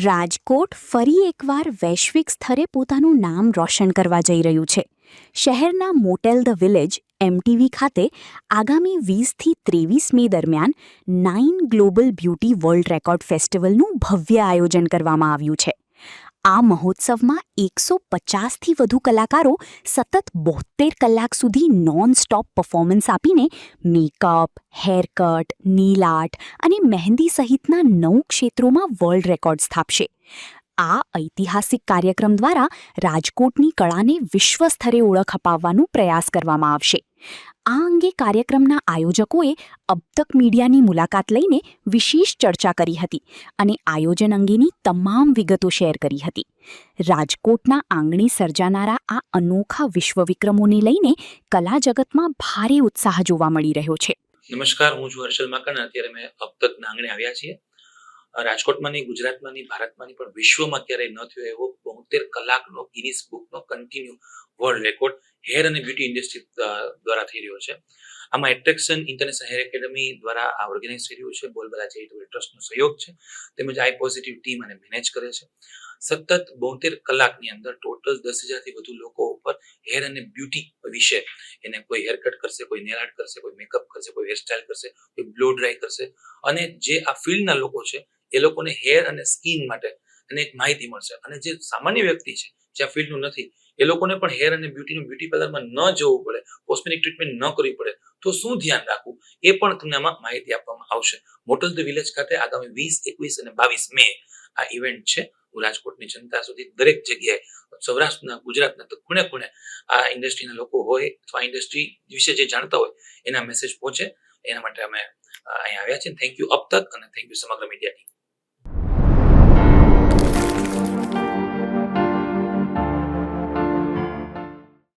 રાજકોટ ફરી એકવાર વૈશ્વિક સ્તરે પોતાનું નામ રોશન કરવા જઈ રહ્યું છે. શહેરના મોટેલ ધ વિલેજ એમટીવી ખાતે આગામી 20થી 23 મે દરમિયાન 9 ગ્લોબલ બ્યુટી વર્લ્ડ રેકોર્ડ ફેસ્ટિવલનું ભવ્ય આયોજન કરવામાં આવ્યું છે. આ મહોત્સવમાં 150થી વધુ કલાકારો સતત 72 કલાક સુધી નોન સ્ટોપ પરફોર્મન્સ આપીને મેકઅપ, હેરકટ, નેલ આર્ટ અને મહેંદી સહિતના 9 ક્ષેત્રોમાં વર્લ્ડ રેકોર્ડ સ્થાપશે. આ ઐતિહાસિક કાર્યક્રમ દ્વારા રાજકોટની કળાને વિશ્વ સ્તરે ઓળખ અપાવવાનો પ્રયાસ કરવામાં આવશે. આ અંગે કાર્યક્રમના આયોજકોએ અબતક મીડિયાની મુલાકાત લઈને વિશેષ ચર્ચા કરી હતી અને આયોજન અંગેની તમામ વિગતો શેર કરી હતી. રાજકોટના આંગણે સર્જાનારા આ અનોખા વિશ્વ વિક્રમોને લઈને કલા જગતમાં ભારે ઉત્સાહ જોવા મળી રહ્યો છે. નમસ્કાર, હું છું હર્ષલ માકણ. અત્યારે અમે અબતકના આંગણે આવ્યા છીએ. રાજકોટમાં નહીં, ગુજરાતમાં નહીં, ભારતમાં નહીં, પણ વિશ્વમાં ક્યારેય ન થયો એવો 72 કલાકનો ગિનિસ બુકનો કન્ટિન્યુ વર્લ્ડ રેકોર્ડ હેર અને બ્યુટી ઇન્ડસ્ટ્રી દ્વારા થઈ રહ્યો છે. આમાં એટ્રેક્શન ઇન્ટરનેશનલ હેર એકેડમી દ્વારા આ ઓર્ગેનાઇઝ થઈ રહ્યું છે. બોલબાલા ચેરિટેબલ ટ્રસ્ટનો સહયોગ છે, તેમજ આઈ પોઝિટિવ ટીમ અને મેનેજ કરે છે. સતત 72 કલાકની અંદર ટોટલ 10,000થી વધુ લોકો ઉપર હેર અને બ્યુટી વિશે એને કોઈ હેર કટ કરશે, કોઈ નેલ આર્ટ કરશે, કોઈ મેકઅપ કરશે, કોઈ હેરસ્ટાઇલ કરશે, કોઈ બ્લો ડ્રાય કરશે. અને જે આ ફિલ્ડના લોકો છે એ લોકોને હેર અને સ્કિન માટે એને એક માહિતી મળશે. અને જે સામાન્ય વ્યક્તિ છે, જે આ ફિલ્ડનું નથી, એ લોકોને પણ હેર અને બ્યુટી પાર્લરમાં ન જવું પડે, કોસ્મેટિક ટ્રીટમેન્ટ ન કરવી પડે, તો શું ધ્યાન રાખવું એ પણ તમને આમાં માહિતી આપવામાં આવશે. મોટેલ ધ વિલેજ ખાતે આગામી 20, 21 અને 22 મે આ ઇવેન્ટ છે. હું રાજકોટની જનતા સુધી દરેક જગ્યાએ, સૌરાષ્ટ્રના, ગુજરાતના તો ખૂણે ખૂણે આ ઇન્ડસ્ટ્રીના લોકો હોય અથવા ઇન્ડસ્ટ્રી વિશે જે જાણતા હોય એના મેસેજ પહોંચે, એના માટે અમે અહીંયા આવ્યા છીએ. થેન્ક યુ અબતક અને થેન્ક યુ સમગ્ર મીડિયા ટીમ.